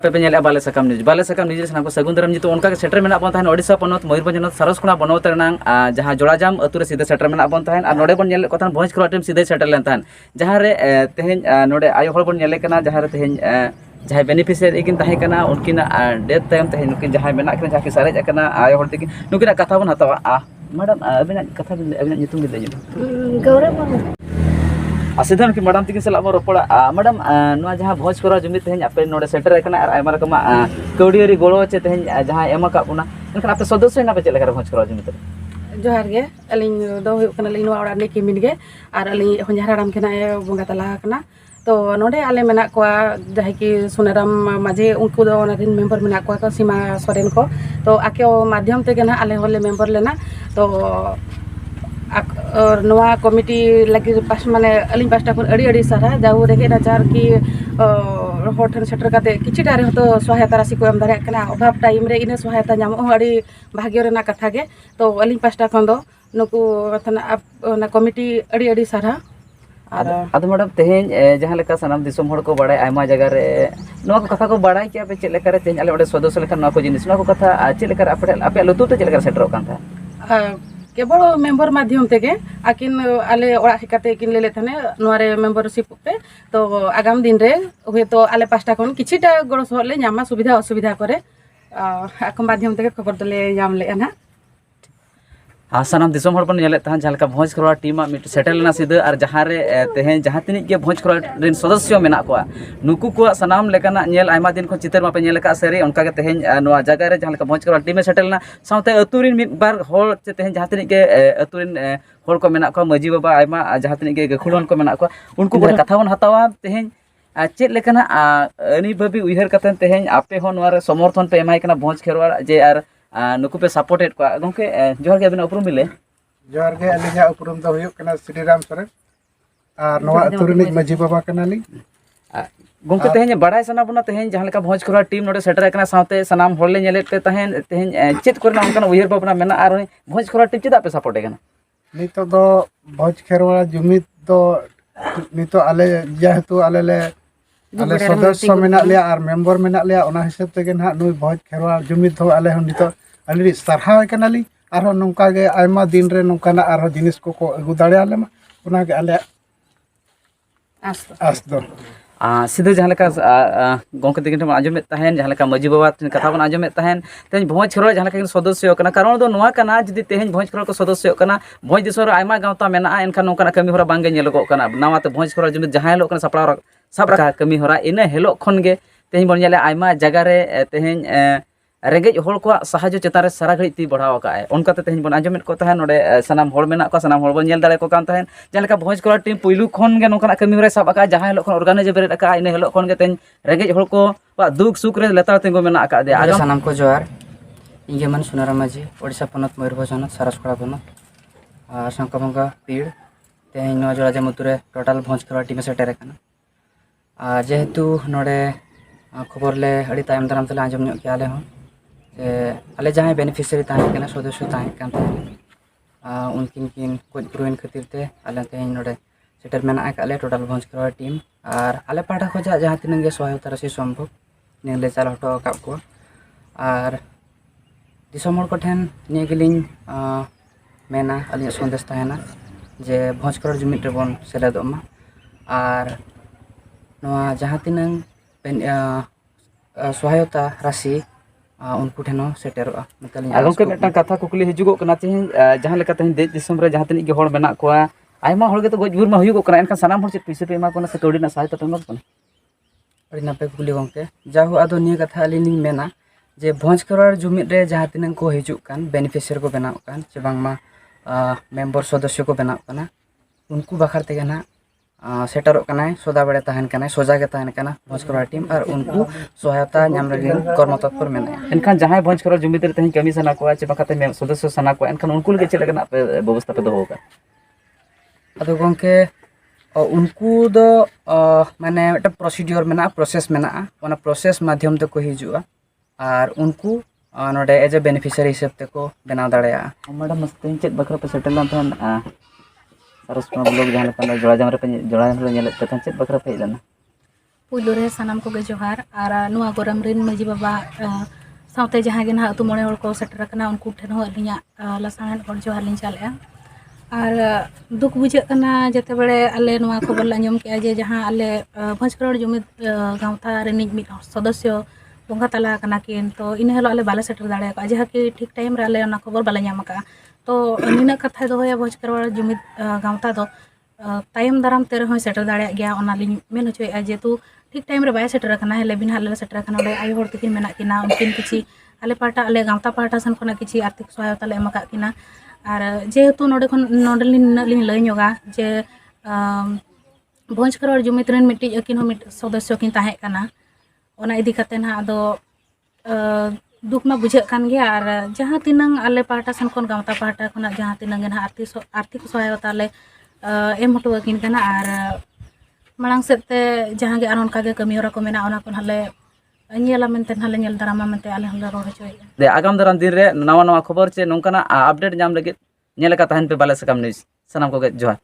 पे नेले बाले सकम न्यूज साना को सगुन दरम जितो उनका सेटर मेना बन ताहन ओडिशा पनत मयूरभंज जनत सारसखुना बनवत रनांग जहां जोड़ाजाम अतु रे सीधे सेटर मेना बन ताहन आर नोडे बन नेले कथान भोज खरवा टीम सीधे सेटर लेन ताहन जहां रे तेहेन नोडे आयो हर बन नेले कना जहां रे तेहेन जहां बेनिफिशियरी किन ताहे कना उनकिना डेथ टाइम तेहेन नुकिन जहां मेना कना जहां कि सारेज कना आयो हर तेकिन नुकिना कथा बन हतावा मैडम अबिना कथा अबिना नितुम दे गौरव असिधन की मैडम तक सलाह रोपड़ा मैडम नवा जहां भोज करा जुमी तेहन आपे नोडे सेटर कना आर आयमा रकमा कौडियरी गोड़ो चे तेहन जहां एमा का पुना एनखान आपे सदस्य ना पे चले भोज करा जुमी ते जोहार गे अलिंग दो हुयु कना लिंग नवा ओड़ा ने किमिन गे आर अलिंग हंजाराम केना ए बंगा तला कना तो नोडे आले मेना को जहां की सुनाराम माझे उनको दो ओनारिन मेंबर मेना को सीमा सोरेन को तो आके माध्यम ते ना आले होले मेंबर लेना तो और नवा कमिटी लगी पास माने अलिंग पास्टा को अड़ी अड़ी सारा जाऊ रेगे नजार की होटल सेटर काते किछि डारे तो सहायता राशि को एम दारे कना अभाव टाइम रे इने सहायता नामो अड़ी भाग्य रेना कथा गे तो अलिंग पास्टा खन दो नुकु ना कमिटी अड़ी अड़ी सारा आदो मैडम तेहन जहां लेका सनाम दिसम हड़ को बड़ाय आयमा जगह रे नवा को कथा को बड़ाय कि आपे चेले करे तेहन आले ओडे सदस्य लेखा नवा को जिनिस नवा को कथा चेले करे आपे लुतु ते चेले करे सेटर कान था केवल मेंबर माध्यम तेगे आकिन आले ओड़ा हेकाते किन लेले थाने नोरे मेंबरशिप पे तो आगाम दिन रे हुए तो आले पास्टा कोन किछिटा गड़ो सहले न्यामा सुविधा असुविधा करे आको माध्यम तेगे खबर दले याम ले ना सानाम दिसम हड़ बन नेले तहन जहां भोज खरवा टीम मिट सेटल ना सीधे और जहां रे तेहन जहां तिनि के भोज खरवा रेन सदस्य मेना को नुकु को सनाम लेकाना नेल आयमा दिन को चितर मापे नेल का सेरे उनका के तेहन नोआ जगह रे जहां भोज खरवा टीम सेटल ना साउते अतुरिन मिट बार होल से तेहन जहां तिनि के अतुरिन होल को मेना को मजी बाबा आयमा जहां तिनि के गखुड़न को मेना को उनको बड़े कथा बन हतावा तेहन चेक लेकाना अनी भाबी उइहर कतन तेहन आपे हो नोआ रे समर्थन पे एमाय कना भोज खरवा जे आर नुकु पे सपोर्टेड को गोंके जोहर के बिना उपरुम मिले जोहर के अलिया उपरुम दो हुयु कना श्री राम सर आर नवा अतुरिनिज मजी बाबा कना ली गोंके तेहन बड़ाय सना बना तेहन जहां लेका भोज खरवा टीम नोडे सेटर कना साथे सनाम होले नेले पे तेहन चेत करना उनका उइहर बाबना मेना आर भोज खरवा टीम चेदा पे सपोर्ट कना नितो दो भोज खरवा जुमित दो नितो आले जेहेतु आले ले आले सदस्य मेना लिया आर मेंबर मेना लिया ओना हिसाब तेगे ना नुई भोज खरवा जुमित हो आले हम नितो अली सरहाव कनाली आरो नोंका गे आयमा दिन रे नोंकाना आरो जिनिस को अगु दाड़े आले मा ओना गे आले आस दो सीधे जहां लेका गोंके दिगिन आजमे तहन जहां लेका मजी बाबा कथा बन आजमे तहन तेहन भोज खरवा जहां लेका सदस्य कना कारण दो नोआ कना जदि तेहन भोज खरवा को सदस्य कना भोज दिसो रे आयमा गावता मेना एनखा नोंकाना कमी होरा बांगे नेलगो कना नावाते भोज खरवा जुमित जहां लो कना सपड़ा सब रखा कमी होरा इने हेलो खन गे तेहन बन नेले आयमा जगह रे तेहन रेंगेज होड़ को साहाय्य चेतान सारा घड़ी ती बढ़ाव का उनकाते तेहन बन आजमेट को तहन नोडे सनाम होड़ मेना को सनाम होड़ बन नेल दाड़े को कान तहन जहां भोज खरवा टीम पहिलू खन गे नोंकाना कमी रे सब का जहां हेलो खन ऑर्गेनाइज बेरेट का इन हेलो खन गे तेहन रेंगेज होड़ को दुख सुख रे लेतार तिंगो मेना का दे आगे सनाम को जोहार इंगे मन सुनाराम माझी ओडिशा पनत मयूरभंज जनत सारसखुड़ा पनत शंकरबंगा पीड़ तेहन नवा जोड़ा जमुतुरे टोटाल भोज खरवा टीम सेटर कना जेहेतु नोडे खबर ले अड़ी तायम दाराम तले आंजम ᱧᱚᱜ के आले हो आले जहां बेनिफिशियरी ताहे कना सदस्य ताहे कान उनकिन किन कोच पुरुइन खातिर ते आले तेहन नोडे सेटर मेना आले टोटाल भोज खरवा टीम और आले पाठा खोजा जहां तिनगे सहायता राशि संभव नेले चाल हटो का को और दिसमर को ठेन ने गेलिन मेना अलिया संदेश ताहेना जे भोज खरवा जुमिट रे बन सेलेदोमा और नवा जहां तिनंग सहायता राशि उनको ठेनो सेटेरोआ गोंके मेटा कथा कुकली हिजुगो कना तेहन जहां लेका तेहन देश दिसम रे जहां तिनि गे होड़ मेना कोआ आयमा होड़ गे तो गजबुर मा हुयुगो कना एनका सनाम होड़ से पैसे पे मा कोना से कौड़ी ना सहायता पे मा कोना अड़ी नापे कुकली गोंके जाहु आदो निया कथा अलिनी मेना जे भोज खरवा जुमित रे जहां तिनंग को हिजुग कान बेनिफिशियर को बनाव कान जे बांगमा मेंबर सदस्य को बनाव काना उनको बखर तेगे ना सेटरो कनाय सोदा बड़े तहन कनाय सोजा के तहन कना भोज खरवा टीम और उनको सहायता नाम लगे कर्म तत्पर मेना एनखान जहां भोज खरवा जुमित रे तेहन कमी सना को चे बखाते में सदस्य सना को एनखान उनको लगे चले कना पे व्यवस्था पे दोहो का अदो गोंके उनको दो माने एटा प्रोसीड्योर मेना प्रोसेस मेना ओना प्रोसेस माध्यम ते को हिजुआ और उनको नोडे एज ए बेनिफिशियरी हिसाब ते को बनाव दाड़ेया मैडम मस्ते चेक बखरा पे सेटल लान तहन सारसखुड़ा ब्लॉक जहां लेका जोड़ाजाम रे नेले तहन चेक बखरा पे हेलना पुइलो रे सानाम को जोहार और नुआ गोरम रिन माजी बाबा साउते जहाँ गे ना अतु मोड़े हड़ को सेटर कना उनको ठेन हो अलिया लसाण हड़ जोहार लिन चाले और दुख बुझे कना जते बड़े आले नुआ खबर ला अंजम के जे जहाँ आले भोजखरोड़ जुमिद गांवता रिनिज मिद सदस्य बंगा तला कना किन तो इन हेलो आले बाले सेटर दाड़े का जहाँ कि ठीक टाइम रे आले ना खबर बाले नाम का तो निना कथा दोया भोजखरोड़ जुमिद गांवता दो तायम दाराम तेरे हो सेटर दाड़े गया ओना लिन मेन होचोय जेतु ठीक टाइम रे बाय सेटर कना हेले बिन हाले सेटर कना ओडे आय हर तकिन मेना किना उनकिन किछि आले पाटा आले गांवता पाटा सन खना किछि आर्थिक सहायता ले एमका किना और जेहेतु नोडलिन लय नोगा जे भोजखरोड़ जुमिद रेन मिट्टी अकिन हो मिट सदस्य किन ताहे कना ओना इदी कते ना आदो दुख मा बुझे कान गया और जहाँ तिनंग आले पाटा सन खन गांवता पाटा खना जहाँ तिनंग ना आर्थिक सहायता ले एम हटो किन कना और मांग सेते जहाँ गे अनका गे कमी हरा को मेना ओना कोन हाले नेला मेनते हाले नेल दारामा मेनते आले हले रोड होचोय दे आगाम दाराम दिन रे नवा नवा खबर चे नोंकाना अपडेट जाम लगे नेल का तहन पे बाले सकम न्यूज़ सनाम को जोहार।